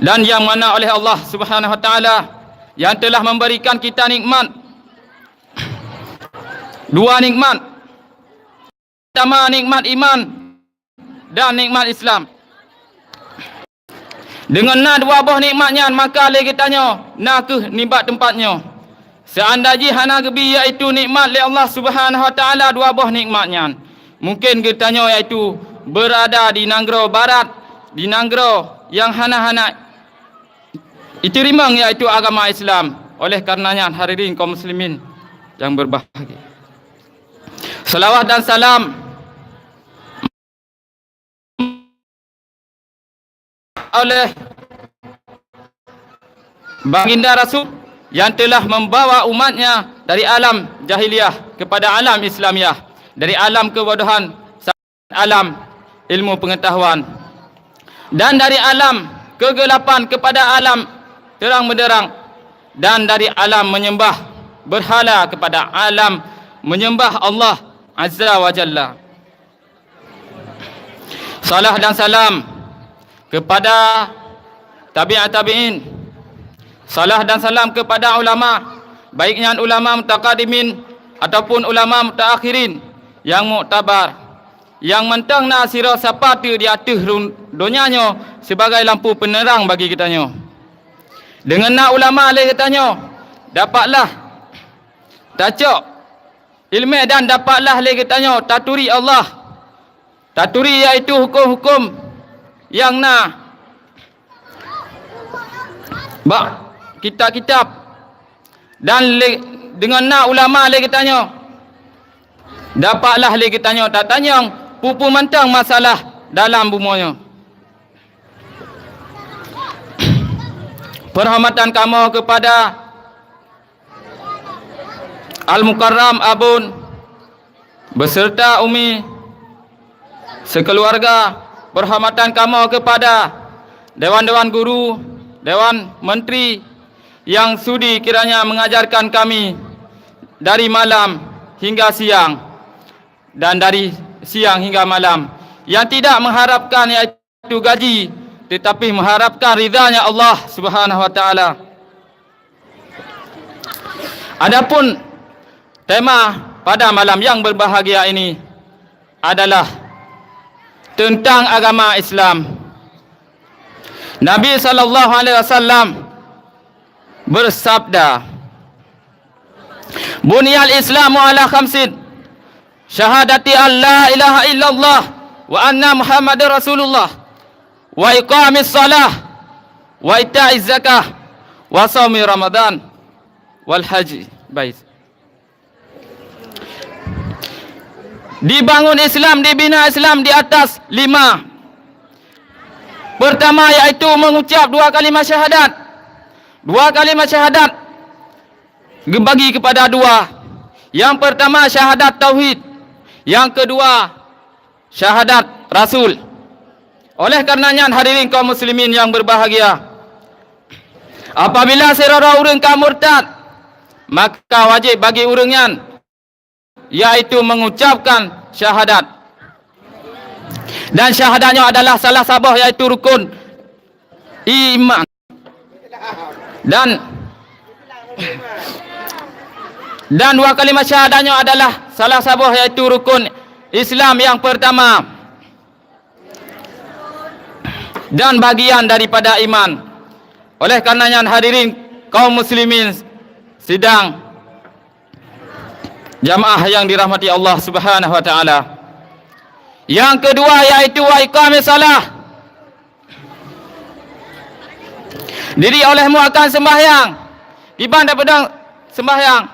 dan yang mana oleh Allah Subhanahu wa taala yang telah memberikan kita nikmat, dua nikmat. Pertama, nikmat iman dan nikmat Islam. Dengan dua buah nikmatnya, maka lagi tanya nak ke nibat tempatnya. Seandainya hana gebi iaitu nikmat li Allah Subhanahu wa taala dua buah nikmatnya. Mungkin kita tanya iaitu berada di negara barat, di negara yang hana-hana diterima iaitu agama Islam. Oleh karenanya hadirin kaum muslimin yang berbahagia, salawat dan salam oleh baginda Rasul yang telah membawa umatnya dari alam jahiliyah kepada alam Islamiah, dari alam kebodohan sampai alam ilmu pengetahuan, dan dari alam kegelapan kepada alam terang benderang, dan dari alam menyembah berhala kepada alam menyembah Allah Azza wa Jalla. Salam dan salam kepada tabi'in, salam dan salam kepada ulama, baiknya ulama mutaqaddimin ataupun ulama mutaakhirin yang muktabar, yang mentang nasira sapatu di atas dunianya sebagai lampu penerang bagi kitanya. Dengan nak ulama alih katanya, dapatlah tacok ilmu dan dapatlah alih katanya taturi Allah. Taturi iaitu hukum-hukum yang kitab-kitab, dan dengan ulama lagi tanya dapatlah lagi tanya tak tanya pupu mentang masalah dalam bumanya. Perhormatan kamu kepada Al-Mukarram Abun beserta Umi sekeluarga. Perhormatan kamu kepada Dewan-Dewan Guru, Dewan Menteri yang sudi kiranya mengajarkan kami dari malam hingga siang dan dari siang hingga malam, yang tidak mengharapkan iaitu gaji tetapi mengharapkan ridhanya Allah Subhanahu wa taala. Adapun tema pada malam yang berbahagia ini adalah tentang agama Islam. Nabi sallallahu alaihi wasallam bersabda, "Bunyal Islamu ala khamsin, syahadati an la ilaha illallah wa anna Muhammadar Rasulullah, wa iqamis salah, wa ita'iz zakah, wa shaumi Ramadan, wal haji bait." Dibangun Islam, dibina Islam di atas 5. Pertama iaitu mengucap 2 kalimat syahadat. 2 kalimat syahadat bagi kepada 2. Yang pertama syahadat tauhid, yang kedua syahadat Rasul. Oleh karenanya hadirin kaum muslimin yang berbahagia, apabila serara urang ka murtad, maka wajib bagi urangnya yaitu mengucapkan syahadat. Dan syahadatnya adalah salah sabah yaitu rukun iman. Dan 2 kalimat syahadatnya adalah salah sabah yaitu rukun Islam yang pertama dan bagian daripada iman. Oleh karenanya hadirin kaum muslimin sidang jamaah yang dirahmati Allah Subhanahu wa taala. Yang kedua yaitu wa iqamis salah. Diri olehmu akan sembahyang. Iban daripada sembahyang.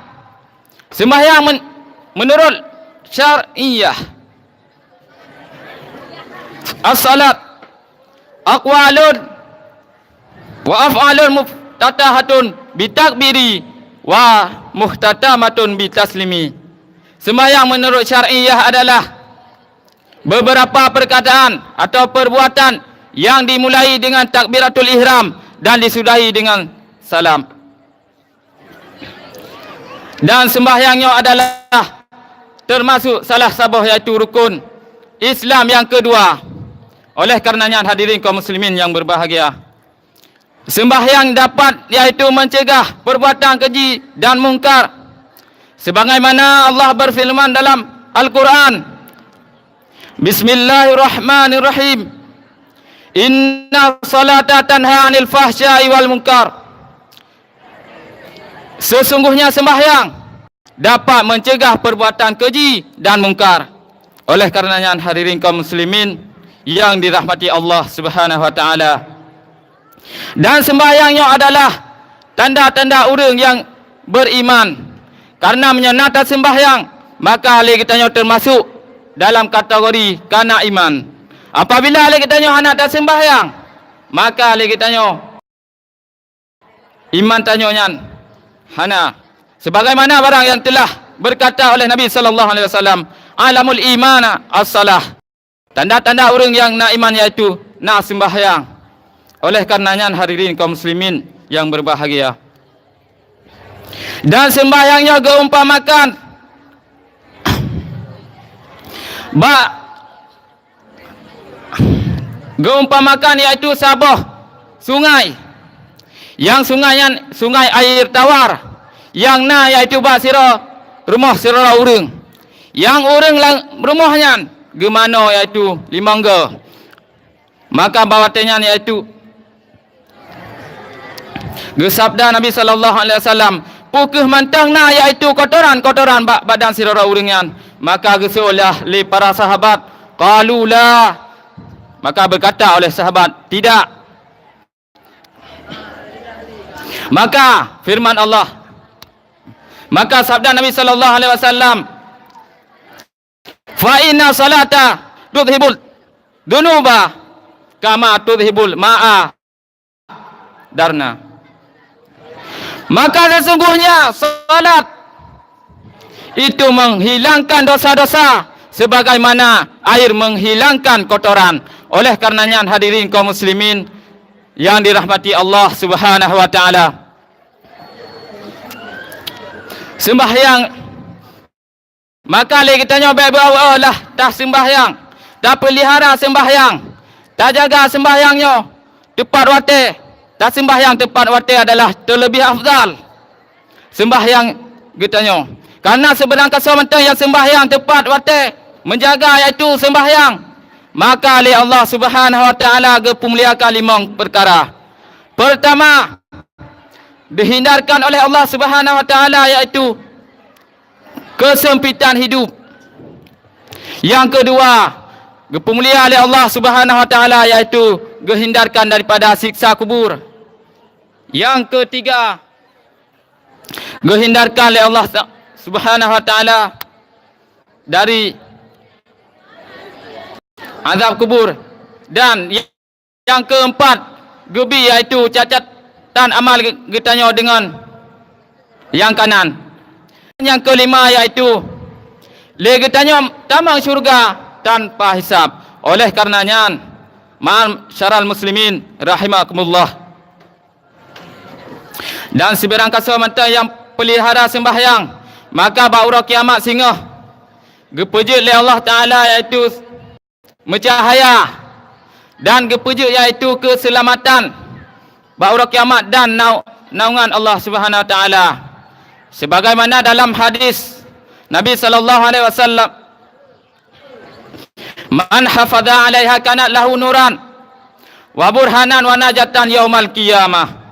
Sembahyang menurut syar'iyah. As-salat aqwalun wa af'alun muftatahatun bitakbiri wa muhtatamatun bitaslimi. Sembahyang menurut syar'iyah adalah beberapa perkataan atau perbuatan yang dimulai dengan takbiratul ihram dan disudahi dengan salam. Dan sembahyangnya adalah termasuk salah sabah yaitu rukun Islam yang kedua. Oleh karenanya hadirin kaum muslimin yang berbahagia, sembahyang dapat iaitu mencegah perbuatan keji dan mungkar. Sebagaimana Allah berfirman dalam Al-Quran, Bismillahirrahmanirrahim. Inna salata tanha 'anil fahsya'i wal munkar. Sesungguhnya sembahyang dapat mencegah perbuatan keji dan mungkar. Oleh karenanya hadirin kaum muslimin yang dirahmati Allah Subhanahu wa taala, dan sembahyangnya adalah tanda-tanda orang yang beriman. Karena menyenata sembahyang, maka ahli kitanya termasuk dalam kategori kana iman. Apabila ahli kitanya anak tak sembahyang, maka ahli kitanya iman tanyonya hana. Sebagaimana barang yang telah berkata oleh Nabi sallallahu alaihi wasallam, alamul imana as-salah. Tanda-tanda orang yang nak iman iaitu nak sembahyang. Oleh karenanya hadirin kaum muslimin yang berbahagia, dan sembahyangnya geumpamakan geumpamakan iaitu sabah sungai, yang sungainya sungai air tawar, yang na iaitu bak sira rumah sira urang, yang urang rumahnya gemano iaitu limangga, maka bawatenya iaitu gesabda Nabi sallallahu alaihi wasallam, pukeh mantang na iaitu kotoran-kotoran badan sira urangnya. Maka gesulah li para sahabat, qalula, maka berkata oleh sahabat, tidak. Maka firman Allah, maka sabda Nabi sallallahu alaihi wasallam, fa inna salata tudhibul dunuba kama tudhibul ma'a darna. Maka sesungguhnya salat itu menghilangkan dosa-dosa sebagaimana air menghilangkan kotoran. Oleh karenanya hadirin kaum muslimin yang dirahmati Allah Subhanahu wa taala, sembahyang maka lagi tanya bawa lah dah sembahyang, dah pelihara sembahyang, dah jaga sembahyangnya tepat waktu. Dah sembahyang tepat waktu adalah terlebih afdal sembahyang getanya. Karena sebenarnya sementara yang sembahyang tepat waktu menjaga iaitu sembahyang, maka oleh Allah Subhanahu wa taala gepemuliakan 5 perkara. Pertama, dihindarkan oleh Allah Subhanahu wa taala iaitu kesempitan hidup. Yang kedua, gepemuliaan oleh Allah Subhanahu wa taala iaitu gehindarkan daripada siksa kubur. Yang ketiga, gehindarkan oleh Allah Subhanahu wa taala dari azab kubur. Dan yang keempat, gebi iaitu cacatan amal kitanya dengan yang kanan. Yang kelima iaitu le kitanya tamang syurga tanpa hisab. Oleh karenanya ma'asyiral muslimin rahimakumullah, dan seberang kasamanta yang pelihara sembahyang, maka baura kiamat singa gepejut oleh Allah taala iaitu mencahaya, dan gepejut iaitu keselamatan baura kiamat dan naungan Allah Subhanahu wa taala. Sebagaimana dalam hadis Nabi sallallahu alaihi wasallam, man hafadha 'alaiha kanat lahu nuran wa burhanan wa najatan yaumal qiyamah.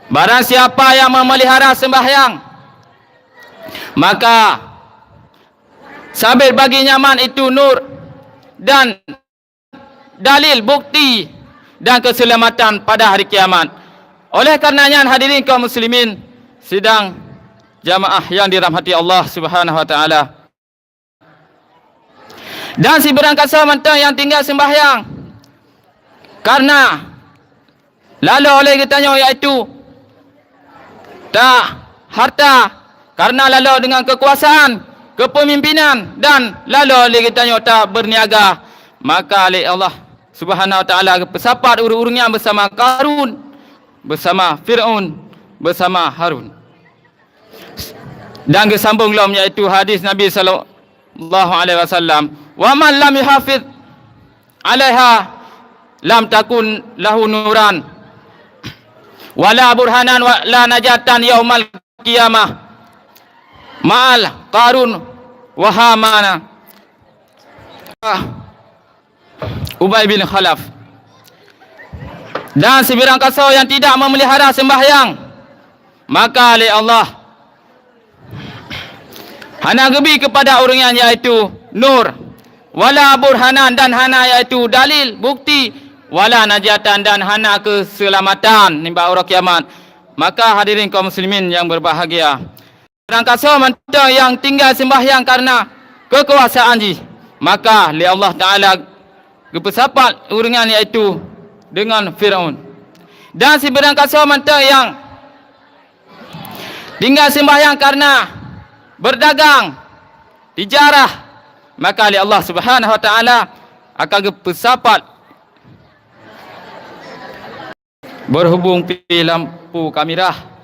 Barang siapa yang memelihara sembahyang, maka sabit bagi nyaman itu nur dan dalil bukti dan keselamatan pada hari kiamat. Oleh karenanya hadirin kaum muslimin sidang jamaah yang dirahmati Allah Subhanahu wa taala, dan si berangkasa mentang yang tinggal sembahyang karena lalu oleh kitanya iaitu tak harta, karena lalu dengan kekuasaan, kepemimpinan, dan lalu oleh kitanya tak berniaga, maka oleh Allah Subhanahu wa taala bersapat urung-urungnya bersama Qarun, bersama Fir'aun, bersama Harun. Dan kesambung lam iaitu hadis Nabi sallallahu alaihi wasallam, wa man lam yuhafiz 'alaiha lam takun lahu nuran wala burhanan wala najatan yaumal qiyamah ma'al Qarun wa Hamana. Ubay bin Khalaf. Dan seberang kasau yang tidak memelihara sembahyang, maka oleh Allah hana gebi kepada orang yang iaitu nur, wala burhanan dan hana iaitu dalil, bukti, wala najatan dan hana keselamatan nimba orang kiamat. Maka hadirin kaum muslimin yang berbahagia, orang kasau mentang yang tinggal sembahyang karena kekuasaan ji, maka li Allah Ta'ala gepesapat orang iaitu dengan Firaun. Dan seberang kasau mentang yang tinggal sembahyang karena berdagang, tijarah, maka oleh Allah Subhanahu Wa Taala akan bersapat berhubung pi lampu kamerah